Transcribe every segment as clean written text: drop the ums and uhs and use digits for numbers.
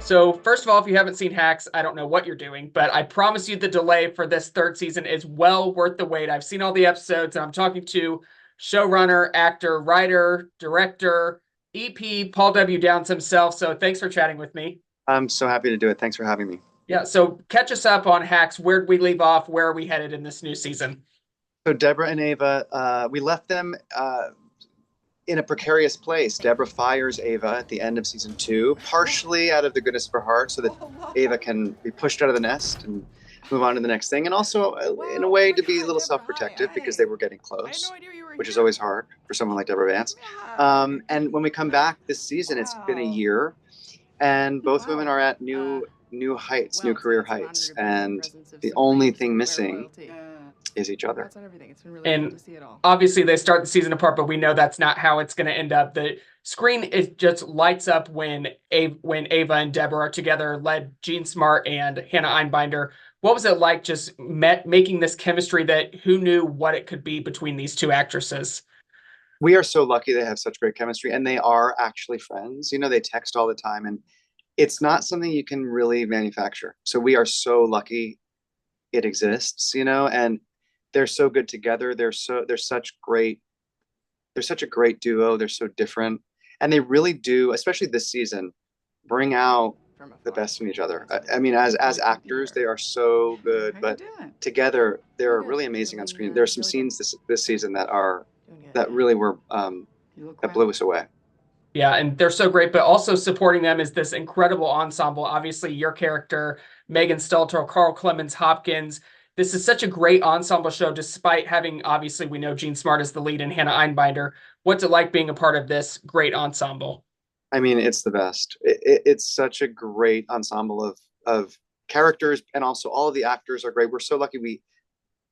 So, first of all, if you haven't seen Hacks, I don't know what you're doing, but I promise you the delay for this third season is well worth the wait. I've seen all the episodes, and I'm talking to showrunner, actor, writer, director, EP, Paul W. Downs himself. So, thanks for chatting with me. I'm so happy to do it. Thanks for having me. Yeah, so catch us up on Hacks. Where'd we leave off? Where are we headed in this new season? So Deborah and Ava, we left them in a precarious place. Deborah fires Ava at the end of season 2, partially out of the goodness of her heart, so that Ava can be pushed out of the nest and move on to the next thing, and also in a way to be a little self-protective because they were getting close, which is always hard for someone like Deborah Vance. And when we come back this season, it's been a year, and both women are at new heights, new career heights, and the only thing missing is each other. And obviously, they start the season apart, but we know that's not how it's going to end up. The screen is just lights up when Ava and Deborah are together, led Jean Smart and Hannah Einbinder. What was it like just making this chemistry that who knew what it could be between these two actresses? We are so lucky they have such great chemistry, and they are actually friends. They text all the time, and it's not something you can really manufacture. So we are so lucky it exists, and they're so good together. They're such a great duo. They're so different. And they really do, especially this season, bring out the best in each other. I mean, as actors, they are so good, but together they're really amazing on screen. There are some scenes this season that really were that blew us away. Yeah, and they're so great, but also supporting them is this incredible ensemble. Obviously, your character, Megan Stelter, Carl Clemens Hopkins. This is such a great ensemble show, despite having, obviously, we know Jean Smart is the lead and Hannah Einbinder. What's it like being a part of this great ensemble? I mean, it's the best. It's such a great ensemble of characters, and also all of the actors are great. We're so lucky we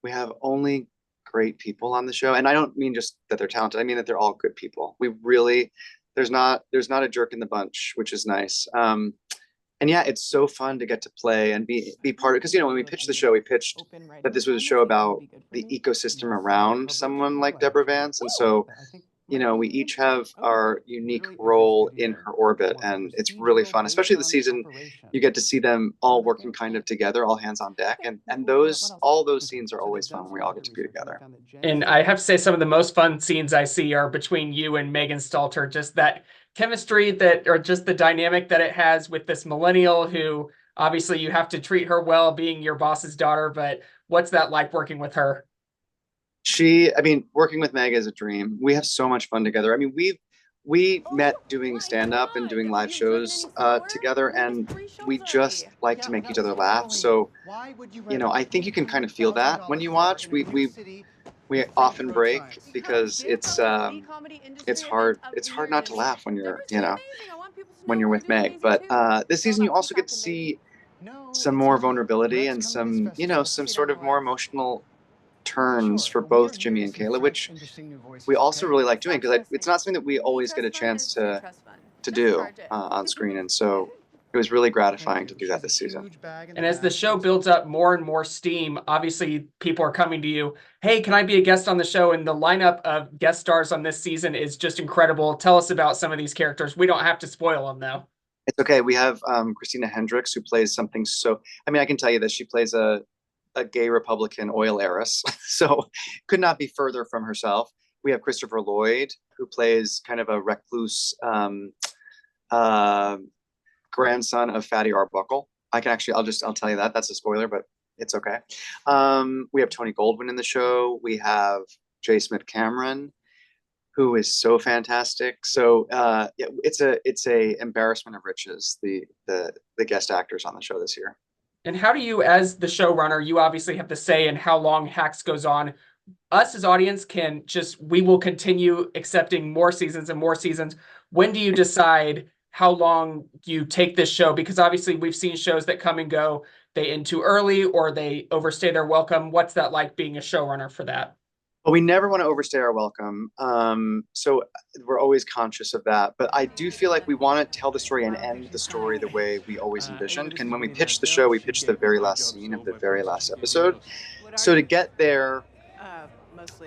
have only great people on the show, and I don't mean just that they're talented. I mean that they're all good people. We really there's not a jerk in the bunch, which is nice. And yeah, it's so fun to get to play and be part of, because when we pitched the show, we pitched that this was a show about the ecosystem around someone like Deborah Vance, and so we each have our unique role in her orbit, and it's really fun, especially the season. You get to see them all working kind of together, all hands on deck, and all those scenes are always fun when we all get to be together. And I have to say, some of the most fun scenes I see are between you and Megan Stalter. Just that chemistry or just the dynamic that it has with this millennial who obviously you have to treat her well, being your boss's daughter. But what's that like working with her? I mean, working with Meg is a dream. We have so much fun together. I mean, we met doing stand up and doing live shows together, and we just like to make each other laugh. So, I think you can kind of feel that when you watch. We often break because it's hard not to laugh when you're with Meg. But this season you also get to see some more vulnerability and some sort of more emotional turns for both Jimmy and Kayla, which we also really like doing, because it's not something that we always get a chance to do on screen, and so it was really gratifying to do that this season. And as the show builds up more and more steam, obviously people are coming to you. Hey, can I be a guest on the show? And the lineup of guest stars on this season is just incredible. Tell us about some of these characters. We don't have to spoil them though. It's okay. We have Christina Hendricks, who plays something so. I mean, I can tell you that she plays a gay Republican oil heiress, so could not be further from herself. We have Christopher Lloyd, who plays kind of a recluse grandson of Fatty Arbuckle. I'll tell you that. That's a spoiler, but it's okay. We have Tony Goldwyn in the show. We have J. Smith Cameron, who is so fantastic. So yeah, it's a embarrassment of riches, the guest actors on the show this year. And how do you, as the showrunner, you obviously have to say in how long Hacks goes on. Us as audience we will continue accepting more seasons and more seasons. When do you decide how long you take this show? Because obviously we've seen shows that come and go, they end too early or they overstay their welcome. What's that like being a showrunner for that? But we never want to overstay our welcome. So we're always conscious of that. But I do feel like we want to tell the story and end the story the way we always envisioned. And when we pitched the show, we pitched the very last scene of the very last episode. So to get there,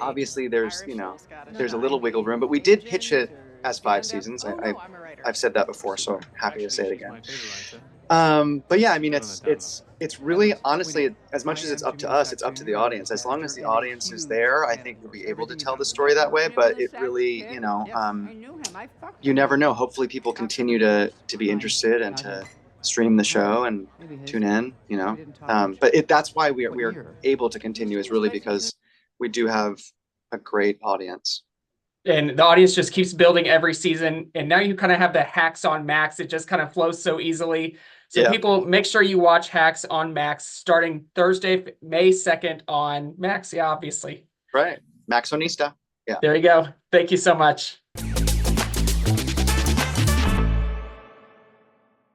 obviously there's a little wiggle room, but we did pitch it as 5 seasons. I've said that before, so I'm happy to say it again. But yeah, I mean, it's really honestly, as much as it's up to us, it's up to the audience. As long as the audience is there, I think we'll be able to tell the story that way. But it really, you never know. Hopefully, people continue to be interested and to stream the show and tune in. But that's why we are able to continue is really because we do have a great audience. And the audience just keeps building every season. And now you kind of have the Hacks on Max. It just kind of flows so easily. So Yeah, people, make sure you watch Hacks on Max starting Thursday, May 2nd on Max. Yeah, obviously. right. Maxonista. Yeah. There you go. Thank you so much.